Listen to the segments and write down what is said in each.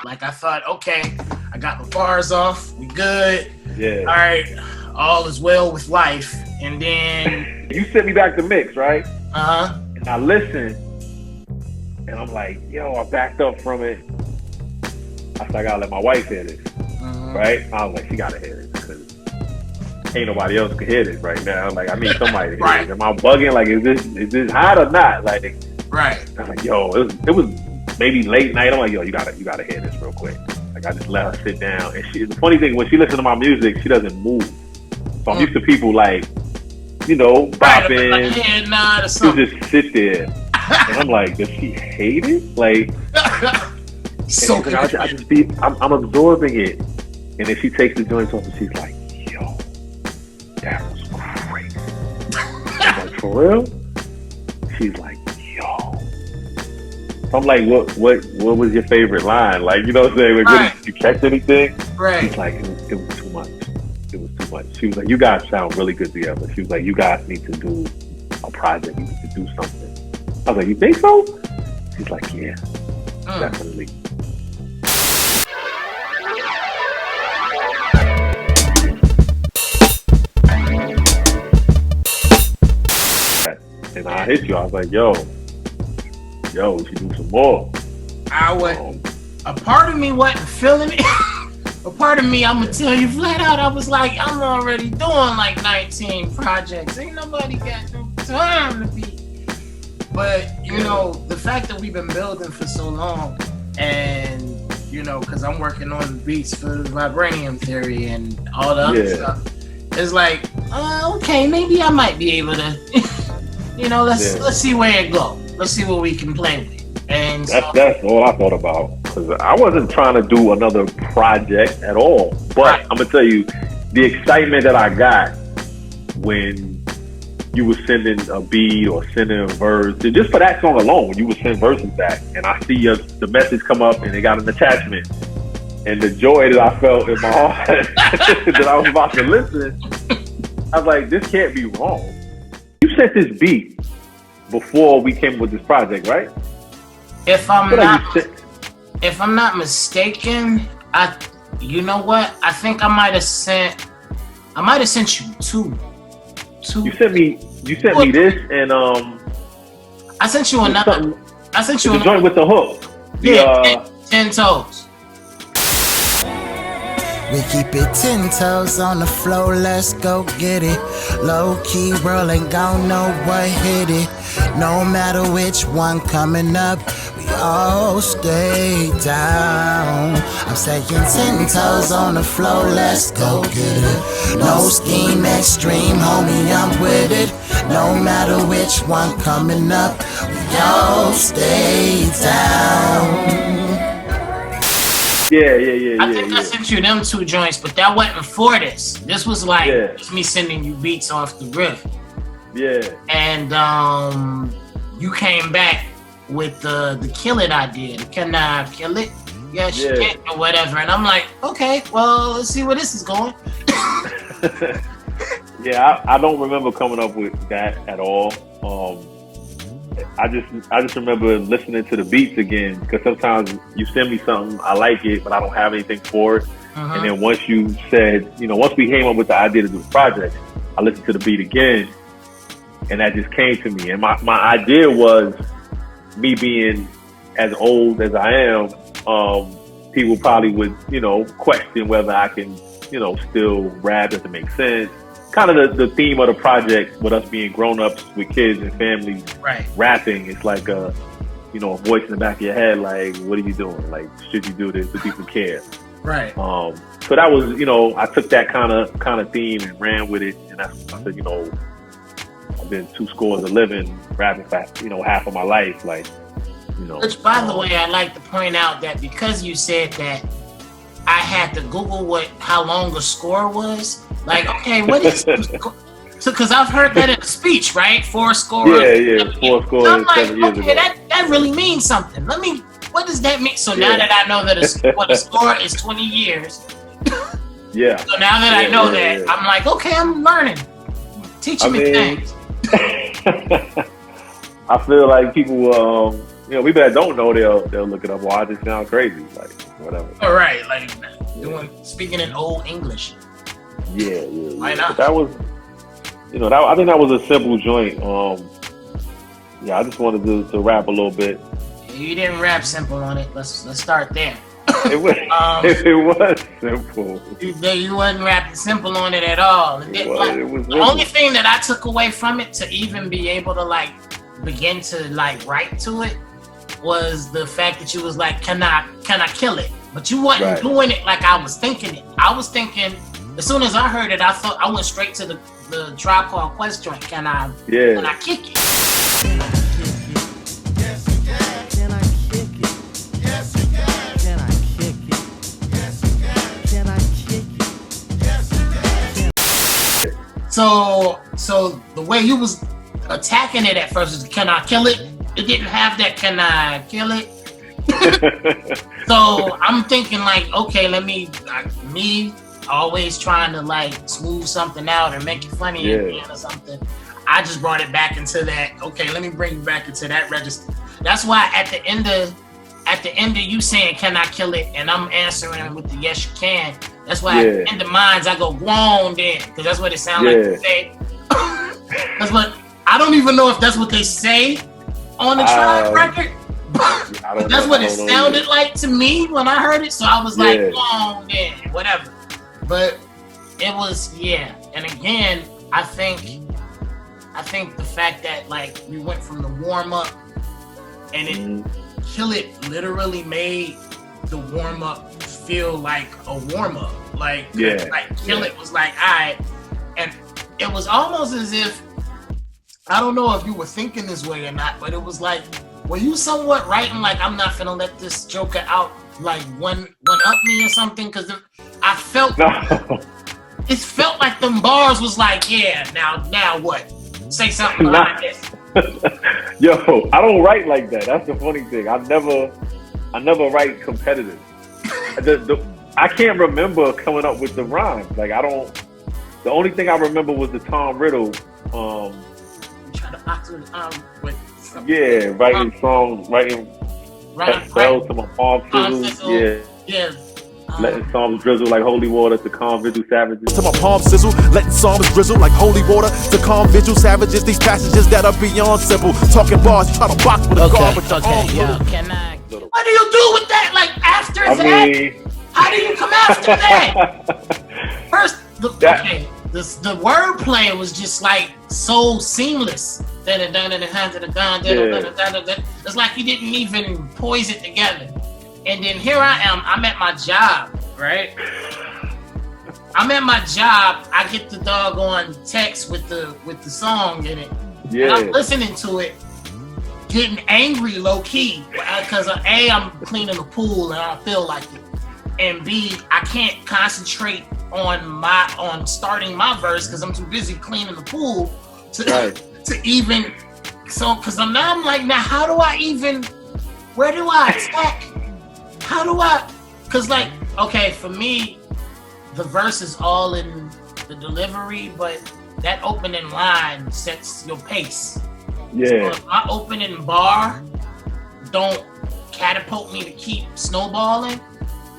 Like I thought, okay, I got my bars off, we good. Yeah. All right, all is well with life. And then you sent me back the mix, right? Uh-huh. And I listened, and I'm like, yo, I backed up from it. I said, I gotta let my wife hear this, right? I was like, she gotta hear this because ain't nobody else can hear this right now. Like, I need somebody to hear Right. this. Am I bugging? Like, is this hot or not? Like, right. I was like, yo, it was maybe late night. I'm like, yo, you gotta hear this real quick. Like, I just let her sit down. And the funny thing, when she listens to my music, she doesn't move. So I'm used to people like, you know, bopping. Right, like head nod or She'll something. just sit there. And I'm like, does she hate it? Like, so I'm absorbing it. And then she takes the joints off and she's like, yo, that was great. I'm like, for real? She's like, yo. I'm like, what was your favorite line? Like, you know what I'm saying? Like, right. Did you catch anything? Right. She's like, it was too much. It was too much. She was like, you guys sound really good together. She was like, you guys need to do a project. You need to do something. I was like, you think so? She's like, yeah, definitely. And I hit you. I was like, yo, we should do some more. A part of me wasn't feeling it. A part of me, I'm gonna tell you flat out, I was like, I'm already doing like 19 projects. Ain't nobody got no time to be. But, you know, the fact that we've been building for so long, and, you know, because I'm working on the beats for the vibranium theory and all the other stuff, it's like, okay, maybe I might be able to, you know, let's see where it goes. Let's see what we can play with. And that's all I thought about. Because I wasn't trying to do another project at all. But I'm going to tell you, the excitement that I got when you were sending a beat or sending a verse, just for that song alone, when you would send verses back, and I see the message come up and it got an attachment, and the joy that I felt in my heart that I was about to listen, I was like, this can't be wrong. You sent this beat before we came with this project, right? If I'm not mistaken, you know what? I think I might have sent you two. You sent me this, and I sent you another. I sent you the joint with the hook. Yeah, 10 toes. We keep it 10 toes on the floor, let's go get it. Low key, world ain't gon' know what hit it. No matter which one coming up, we all stay down. I'm saying 10 toes on the floor, let's go get it. No scheme extreme, homie, I'm with it. No matter which one coming up, we all stay down. Yeah. I think I sent you them two joints, but that wasn't for this. This was like just me sending you beats off the riff. Yeah. And you came back with the Kill It idea. Can I kill it? Yeah, shit, or whatever. And I'm like, okay, well, let's see where this is going. Yeah, I don't remember coming up with that at all. I just remember listening to the beats again, because sometimes you send me something, I like it, but I don't have anything for it. And then once you said, once we came up with the idea to do the project, I listened to the beat again, and that just came to me. And my idea was, me being as old as I am, people probably would, question whether I can, still rap, if it makes sense. Kind of the theme of the project, with us being grown-ups with kids and families, rapping, it's like a voice in the back of your head, like, what are you doing? Like, should you do this? Do people care? Right. So that was, I took that kind of theme and ran with it, and I said, I've been 211 rapping for, half of my life, like, Which, by the way, I'd like to point out that because you said that, I had to Google how long a score was. Like, okay, what is so? Because I've heard that in a speech, right? 4 scores. Yeah, 4 scores. So I'm like, 7 years okay, ago. that really means something. What does that mean? So now that I know that what a score is 20 years. Yeah. So now that I know that, I'm like, okay, I'm learning. Teaching me things. I feel like people, people that don't know, they'll look it up. Well, I just sound crazy, like. whatever. All right, like speaking in old English. Yeah. Why not? But that was, I think that was a simple joint. I just wanted to rap a little bit. You didn't rap simple on it. Let's start there. It was simple. You wasn't rapping simple on it at all. It was the only thing that I took away from it to even be able to like begin to like write to it was the fact that you was like, can I kill it? But you wasn't doing it like I was thinking it. I was thinking, as soon as I heard it, I went straight to the Tribe Called Quest joint. Can I kick it? So the way you was attacking it at first was, can I kill it? It didn't have that, can I kill it? So I'm thinking like, okay, me always trying to like smooth something out or make it funny again or something. I just brought it back into that, okay, let me bring you back into that register. That's why at the end of you saying, can I kill it? And I'm answering with the yes, you can. That's why at the end of mine, I go, go on then. Because that's what it sounds like to say. That's what, I don't even know if that's what they say on the Tribe record. But that's what it sounded like to me when I heard it. So I was like, go on then, whatever. But it was, And again, I think the fact that like we went from the warm up and it Kill It literally made the warm up feel like a warm up. Like Kill It was like, all right. And it was almost as if, I don't know if you were thinking this way or not, but it was like, were you somewhat writing like, I'm not finna let this joker out like one up me or something? Because I felt it felt like them bars was like, now what? Say something like this. Yo, I don't write like that. That's the funny thing. I never write competitive. I can't remember coming up with the rhymes. Like the only thing I remember was the Tom Riddle. Trying to box with writing songs, writing bells to my palm sizzle. Letting psalms drizzle like holy water to calm vigil savages. To my palm sizzle, letting psalms drizzle like holy water to calm vigil savages. These passages that are beyond simple. Talking bars, try to box with a guard with your arms. Can I? What do you do with that? Like after that? How do you come after that? First, the wordplay was just like so seamless. It's like you didn't even poise it together. And then here I am, I'm at my job, right? I'm at my job, I get the doggone text with the song in it. And I'm listening to it, getting angry low key. Because A, I'm cleaning the pool and I feel like it. And B, I can't concentrate on starting my verse because I'm too busy cleaning the pool to even, because I'm like, now how do I even, where do I attack? How do I? Because like, okay, for me, the verse is all in the delivery, but that opening line sets your pace. So if my opening bar don't catapult me to keep snowballing,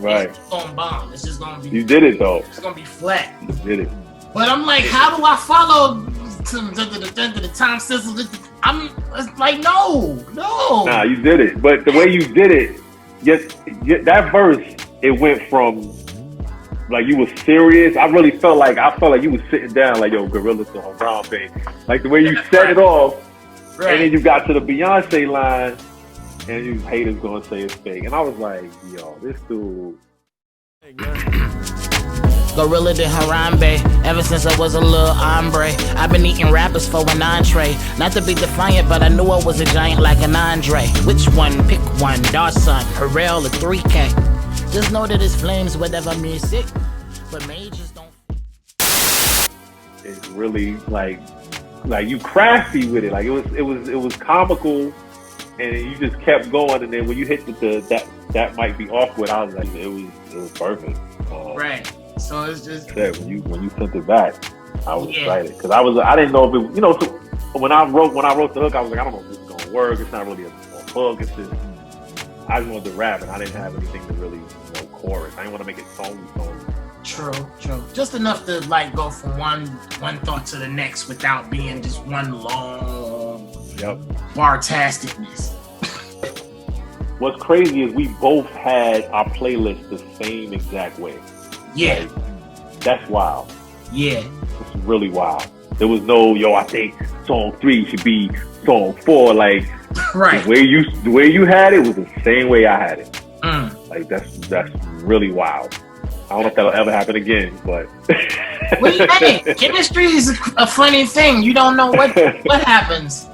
it's just gonna bomb. It's just gonna be. You did it though. It's gonna be flat. You did it. But I'm like, how do I follow to the time sizzle? I'm like, no. Nah, you did it. But the way you did it. Yes, that verse, it went from like you was serious. I felt like you was sitting down like, yo, Gorilla's on Harambe. Like the way you set it off, and then you got to the Beyonce line, and you haters gonna say it's fake. And I was like, yo, this dude. Gorilla de Harambe. Ever since I was a little hombre, I've been eating rappers for an entree. Not to be defiant, but I knew I was a giant like an Andre. Which one? Pick one. Dawson, Harrell, or 3K. Just know that it's flames, whatever music. But majors don't. It's really like you crafty with it. Like it was comical, and you just kept going. And then when you hit that might be awkward, I was like, it was perfect. Right. So it's just when you sent it back, I was excited because I didn't know if it, so when I wrote the hook, I was like, I don't know if this is gonna work. It's not really a hook. It's just I just wanted to rap and I didn't have anything to really chorus. I didn't want to make it song. True. Just enough to like go from one thought to the next without being just one long bar-tasticness. What's crazy is we both had our playlist the same exact way. Yeah. Like, that's wild. Yeah. It's really wild. There was no, I think song 3 should be song 4. Like, right. The way you had it was the same way I had it. Like, that's really wild. I don't know if that'll ever happen again, but. Well, hey, chemistry is a funny thing. You don't know what happens.